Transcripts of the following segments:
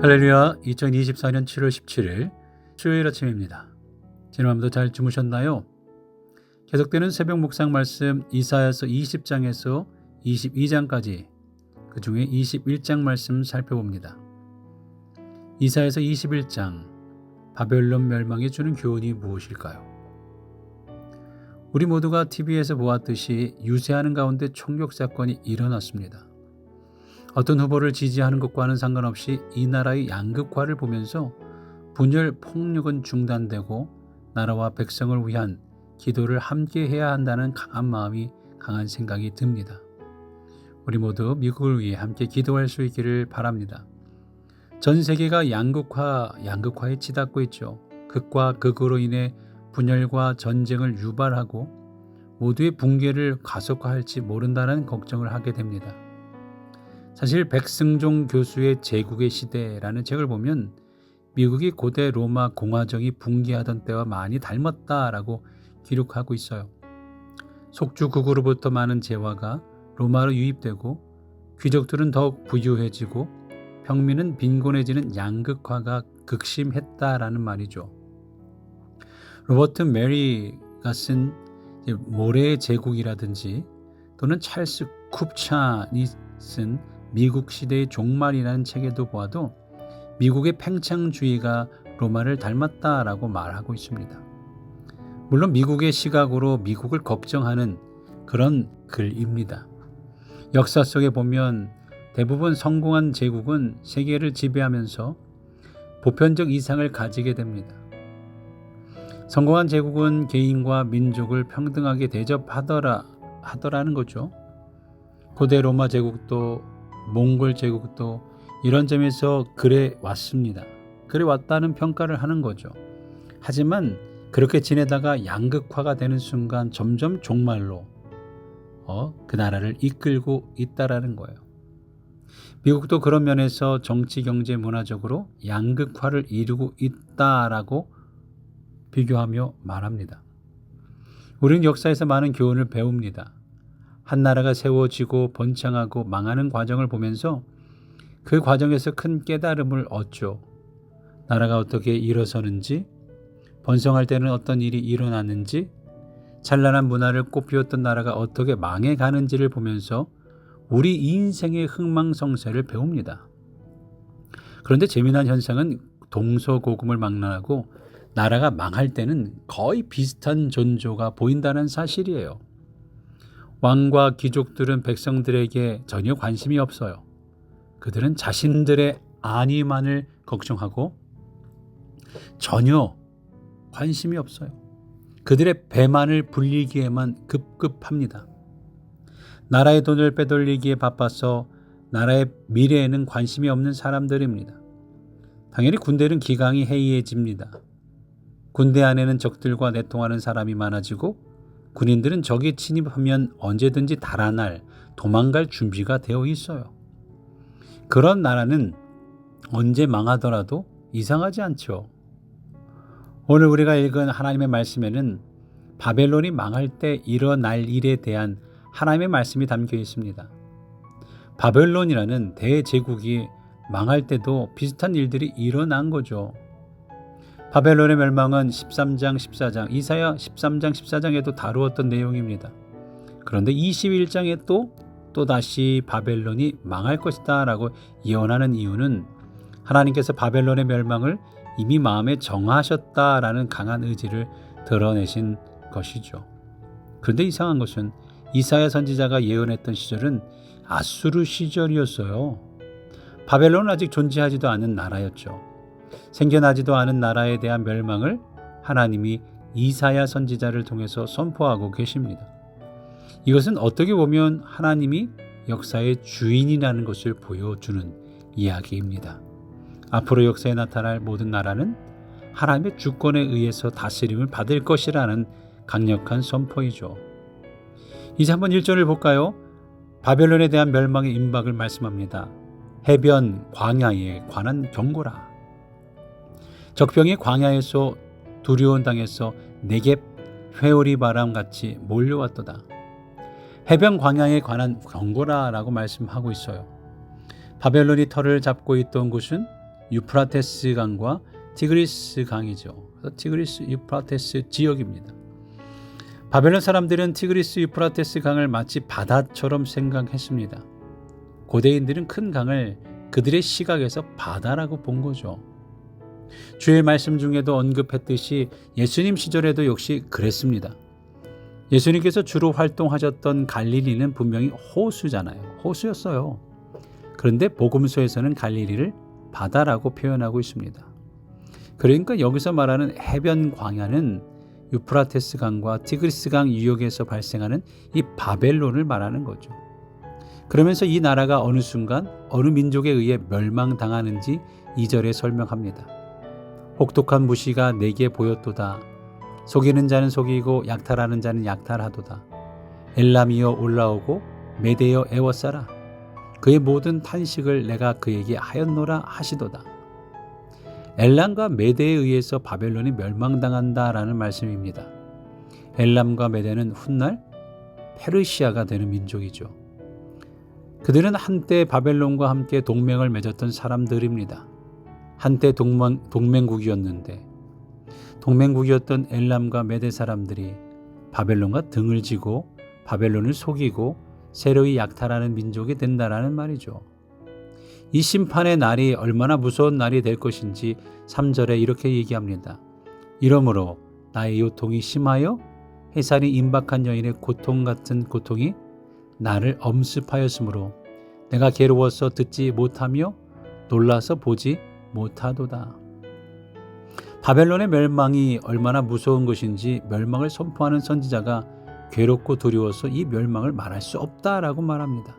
할렐루야. 2024년 7월 17일 수요일 아침입니다. 지난밤도 잘 주무셨나요? 계속되는 새벽 묵상 말씀 이사야서 20장에서 22장까지 그 중에 21장 말씀 살펴봅니다. 이사야서 21장 바벨론 멸망이 주는 교훈이 무엇일까요? 우리 모두가 TV에서 보았듯이 유세하는 가운데 총격 사건이 일어났습니다. 어떤 후보를 지지하는 것과는 상관없이 이 나라의 양극화를 보면서 분열 폭력은 중단되고 나라와 백성을 위한 기도를 함께 해야 한다는 강한 생각이 듭니다. 우리 모두 미국을 위해 함께 기도할 수 있기를 바랍니다. 전 세계가 양극화에 치닫고 있죠. 극과 극으로 인해 분열과 전쟁을 유발하고 모두의 붕괴를 가속화할지 모른다는 걱정을 하게 됩니다. 사실 백승종 교수의 제국의 시대라는 책을 보면 미국이 고대 로마 공화정이 붕괴하던 때와 많이 닮았다라고 기록하고 있어요. 속주국으로부터 많은 재화가 로마로 유입되고 귀족들은 더욱 부유해지고 평민은 빈곤해지는 양극화가 극심했다라는 말이죠. 로버트 메리가 쓴 모래의 제국이라든지 또는 찰스 쿱찬이 쓴 미국 시대의 종말이라는 책에도 보아도 미국의 팽창주의가 로마를 닮았다라고 말하고 있습니다. 물론 미국의 시각으로 미국을 걱정하는 그런 글입니다. 역사 속에 보면 대부분 성공한 제국은 세계를 지배하면서 보편적 이상을 가지게 됩니다. 성공한 제국은 개인과 민족을 평등하게 대접하더라는 거죠. 고대 로마 제국도 몽골 제국도 이런 점에서 그래 왔습니다. 그래 왔다는 평가를 하는 거죠. 하지만 그렇게 지내다가 양극화가 되는 순간 점점 종말로 그 나라를 이끌고 있다라는 거예요. 미국도 그런 면에서 정치, 경제, 문화적으로 양극화를 이루고 있다라고 비교하며 말합니다. 우리는 역사에서 많은 교훈을 배웁니다. 한 나라가 세워지고 번창하고 망하는 과정을 보면서 그 과정에서 큰 깨달음을 얻죠. 나라가 어떻게 일어서는지, 번성할 때는 어떤 일이 일어났는지, 찬란한 문화를 꽃피웠던 나라가 어떻게 망해가는지를 보면서 우리 인생의 흥망성쇠를 배웁니다. 그런데 재미난 현상은 동서고금을 망라하고 나라가 망할 때는 거의 비슷한 전조가 보인다는 사실이에요. 왕과 귀족들은 백성들에게 전혀 관심이 없어요. 그들은 자신들의 안위만을 걱정하고 전혀 관심이 없어요. 그들의 배만을 불리기에만 급급합니다. 나라의 돈을 빼돌리기에 바빠서 나라의 미래에는 관심이 없는 사람들입니다. 당연히 군대는 기강이 해이해집니다. 군대 안에는 적들과 내통하는 사람이 많아지고 군인들은 적이 침입하면 언제든지 달아날, 도망갈 준비가 되어 있어요. 그런 나라는 언제 망하더라도 이상하지 않죠. 오늘 우리가 읽은 하나님의 말씀에는 바벨론이 망할 때 일어날 일에 대한 하나님의 말씀이 담겨 있습니다. 바벨론이라는 대제국이 망할 때도 비슷한 일들이 일어난 거죠. 바벨론의 멸망은 13장, 14장, 이사야 13장, 14장에도 다루었던 내용입니다. 그런데 21장에 또다시 바벨론이 망할 것이다 라고 예언하는 이유는 하나님께서 바벨론의 멸망을 이미 마음에 정하셨다라는 강한 의지를 드러내신 것이죠. 그런데 이상한 것은 이사야 선지자가 예언했던 시절은 아수르 시절이었어요. 바벨론은 아직 존재하지도 않은 나라였죠. 생겨나지도 않은 나라에 대한 멸망을 하나님이 이사야 선지자를 통해서 선포하고 계십니다. 이것은 어떻게 보면 하나님이 역사의 주인이라는 것을 보여주는 이야기입니다. 앞으로 역사에 나타날 모든 나라는 하나님의 주권에 의해서 다스림을 받을 것이라는 강력한 선포이죠. 이제 한번 1절을 볼까요? 바벨론에 대한 멸망의 임박을 말씀합니다. 해변 광야에 관한 경고라. 적병이 광야에서 두려운 땅에서 네겝 회오리 바람같이 몰려왔도다. 해변 광야에 관한 경고라라고 말씀하고 있어요. 바벨론이 터를 잡고 있던 곳은 유프라테스 강과 티그리스 강이죠. 그래서 티그리스 유프라테스 지역입니다. 바벨론 사람들은 티그리스 유프라테스 강을 마치 바다처럼 생각했습니다. 고대인들은 큰 강을 그들의 시각에서 바다라고 본 거죠. 주의 말씀 중에도 언급했듯이 예수님 시절에도 역시 그랬습니다. 예수님께서 주로 활동하셨던 갈릴리는 분명히 호수잖아요. 호수였어요. 그런데 복음서에서는 갈릴리를 바다라고 표현하고 있습니다. 그러니까 여기서 말하는 해변 광야는 유프라테스 강과 티그리스 강 유역에서 발생하는 이 바벨론을 말하는 거죠. 그러면서 이 나라가 어느 순간 어느 민족에 의해 멸망당하는지 2절에 설명합니다. 혹독한 무시가 내게 보였도다. 속이는 자는 속이고 약탈하는 자는 약탈하도다. 엘람이여 올라오고 메대여 애워싸라. 그의 모든 탄식을 내가 그에게 하였노라 하시도다. 엘람과 메대에 의해서 바벨론이 멸망당한다라는 말씀입니다. 엘람과 메대는 훗날 페르시아가 되는 민족이죠. 그들은 한때 바벨론과 함께 동맹을 맺었던 사람들입니다. 한때 동맹국이었는데 동맹국이었던 엘람과 메대 사람들이 바벨론과 등을 지고 바벨론을 속이고 세력이 약탈하는 민족이 된다라는 말이죠. 이 심판의 날이 얼마나 무서운 날이 될 것인지 3절에 이렇게 얘기합니다. 이러므로 나의 요통이 심하여 해산이 임박한 여인의 고통 같은 고통이 나를 엄습하였으므로 내가 괴로워서 듣지 못하며 놀라서 보지 못하도다. 바벨론의 멸망이 얼마나 무서운 것인지 멸망을 선포하는 선지자가 괴롭고 두려워서 이 멸망을 말할 수 없다라고 말합니다.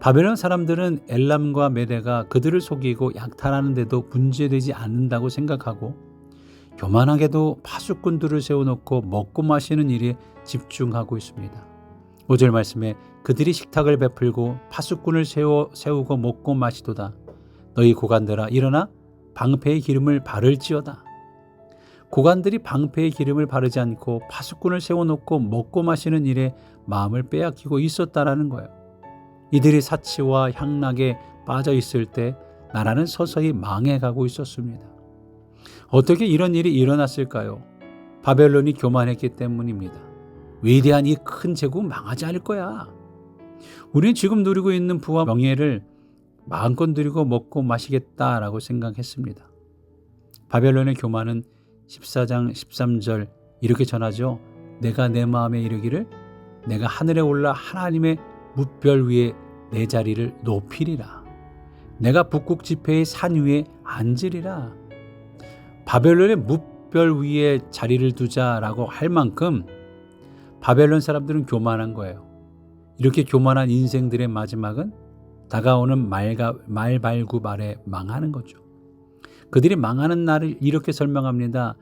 바벨론 사람들은 엘람과 메대가 그들을 속이고 약탈하는데도 문제되지 않는다고 생각하고 교만하게도 파수꾼들을 세워놓고 먹고 마시는 일에 집중하고 있습니다. 5절 말씀에 그들이 식탁을 베풀고 파수꾼을 세우고 먹고 마시도다. 너희 고관들아 일어나 방패의 기름을 바를지어다. 고관들이 방패의 기름을 바르지 않고 파수꾼을 세워놓고 먹고 마시는 일에 마음을 빼앗기고 있었다라는 거예요. 이들이 사치와 향락에 빠져 있을 때 나라는 서서히 망해가고 있었습니다. 어떻게 이런 일이 일어났을까요? 바벨론이 교만했기 때문입니다. 위대한 이 큰 제국은 망하지 않을 거야. 우리는 지금 누리고 있는 부와 명예를 마음껏 누리고 먹고 마시겠다라고 생각했습니다. 바벨론의 교만은 14장 13절 이렇게 전하죠. 내가 내 마음에 이르기를 내가 하늘에 올라 하나님의 뭇별 위에 내 자리를 높이리라. 내가 북극 지폐의 산 위에 앉으리라. 바벨론의 뭇별 위에 자리를 두자라고 할 만큼 바벨론 사람들은 교만한 거예요. 이렇게 교만한 인생들의 마지막은 다가오는 말발굽 아래 망하는 거죠. 그들이 망하는 날을 이렇게 설명합니다.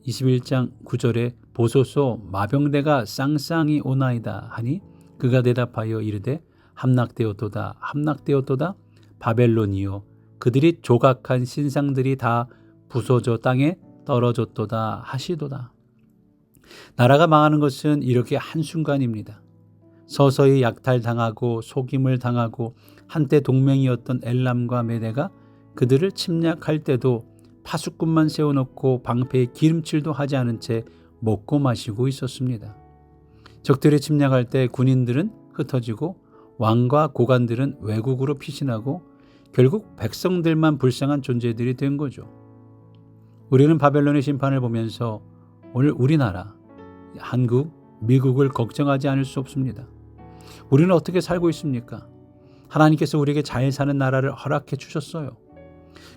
21장 9절에 보소서 마병대가 쌍쌍이 오나이다 하니 그가 대답하여 이르되 함락되었도다 함락되었도다 바벨론이요 그들이 조각한 신상들이 다 부서져 땅에 떨어졌도다 하시도다. 나라가 망하는 것은 이렇게 한순간입니다. 서서히 약탈당하고 속임을 당하고 한때 동맹이었던 엘람과 메대가 그들을 침략할 때도 파수꾼만 세워놓고 방패에 기름칠도 하지 않은 채 먹고 마시고 있었습니다. 적들이 침략할 때 군인들은 흩어지고 왕과 고관들은 외국으로 피신하고 결국 백성들만 불쌍한 존재들이 된 거죠. 우리는 바벨론의 심판을 보면서 오늘 우리나라, 한국, 미국을 걱정하지 않을 수 없습니다. 우리는 어떻게 살고 있습니까? 하나님께서 우리에게 잘 사는 나라를 허락해 주셨어요.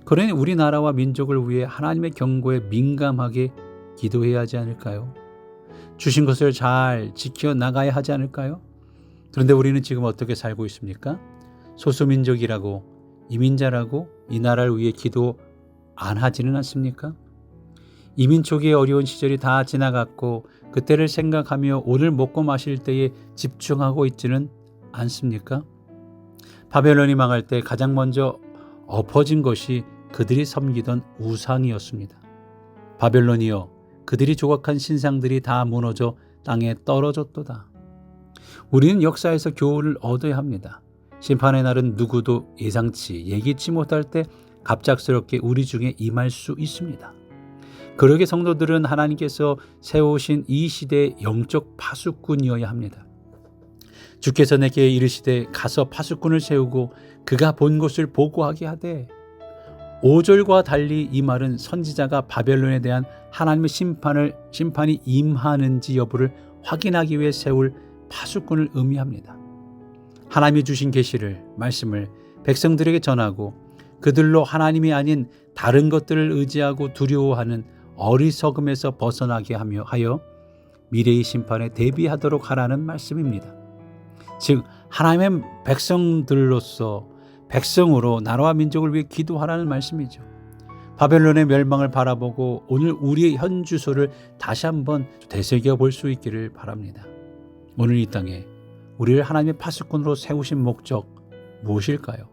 그러니 우리나라와 민족을 위해 하나님의 경고에 민감하게 기도해야 하지 않을까요? 주신 것을 잘 지켜나가야 하지 않을까요? 그런데 우리는 지금 어떻게 살고 있습니까? 소수민족이라고 이민자라고 이 나라를 위해 기도 안 하지는 않습니까? 이민 초기의 어려운 시절이 다 지나갔고 그때를 생각하며 오늘 먹고 마실 때에 집중하고 있지는 않습니까? 바벨론이 망할 때 가장 먼저 엎어진 것이 그들이 섬기던 우상이었습니다. 바벨론이여 그들이 조각한 신상들이 다 무너져 땅에 떨어졌도다. 우리는 역사에서 교훈을 얻어야 합니다. 심판의 날은 누구도 예상치 예기치 못할 때 갑작스럽게 우리 중에 임할 수 있습니다. 그러게 성도들은 하나님께서 세우신 이 시대의 영적 파수꾼이어야 합니다. 주께서 내게 이르시되 가서 파수꾼을 세우고 그가 본 곳을 보고하게 하되, 5절과 달리 이 말은 선지자가 바벨론에 대한 하나님의 심판이 임하는지 여부를 확인하기 위해 세울 파수꾼을 의미합니다. 하나님이 주신 계시를, 말씀을 백성들에게 전하고 그들로 하나님이 아닌 다른 것들을 의지하고 두려워하는 어리석음에서 벗어나게 하여 미래의 심판에 대비하도록 하라는 말씀입니다. 즉 하나님의 백성으로 나라와 민족을 위해 기도하라는 말씀이죠. 바벨론의 멸망을 바라보고 오늘 우리의 현 주소를 다시 한번 되새겨 볼 수 있기를 바랍니다. 오늘 이 땅에 우리를 하나님의 파수꾼으로 세우신 목적 무엇일까요?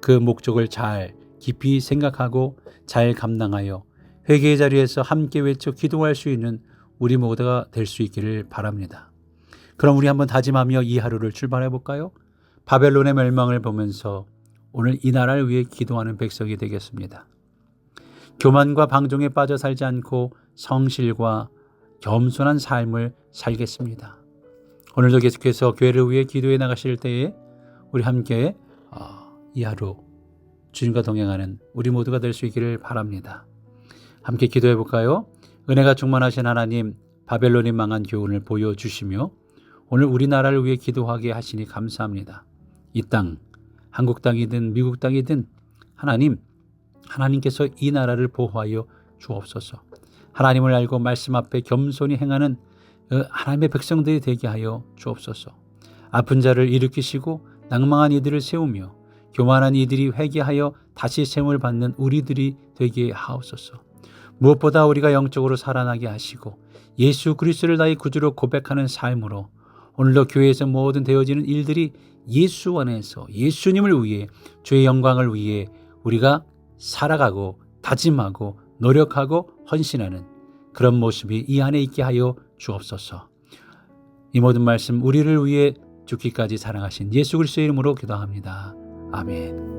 그 목적을 잘 깊이 생각하고 잘 감당하여 회개의 자리에서 함께 외쳐 기도할 수 있는 우리 모두가 될 수 있기를 바랍니다. 그럼 우리 한번 다짐하며 이 하루를 출발해 볼까요? 바벨론의 멸망을 보면서 오늘 이 나라를 위해 기도하는 백성이 되겠습니다. 교만과 방종에 빠져 살지 않고 성실과 겸손한 삶을 살겠습니다. 오늘도 계속해서 교회를 위해 기도해 나가실 때에 우리 함께 이 하루 주님과 동행하는 우리 모두가 될 수 있기를 바랍니다. 함께 기도해 볼까요? 은혜가 충만하신 하나님, 바벨론이 망한 교훈을 보여주시며 오늘 우리나라를 위해 기도하게 하시니 감사합니다. 이 땅, 한국 땅이든 미국 땅이든 하나님께서 이 나라를 보호하여 주옵소서. 하나님을 알고 말씀 앞에 겸손히 행하는 하나님의 백성들이 되게 하여 주옵소서. 아픈 자를 일으키시고 낭망한 이들을 세우며 교만한 이들이 회개하여 다시 세움을 받는 우리들이 되게 하옵소서. 무엇보다 우리가 영적으로 살아나게 하시고 예수 그리스도를 나의 구주로 고백하는 삶으로 오늘도 교회에서 모든 되어지는 일들이 예수 안에서 예수님을 위해, 주의 영광을 위해 우리가 살아가고 다짐하고 노력하고 헌신하는 그런 모습이 이 안에 있게 하여 주옵소서. 이 모든 말씀 우리를 위해 죽기까지 사랑하신 예수 그리스도의 이름으로 기도합니다. 아멘.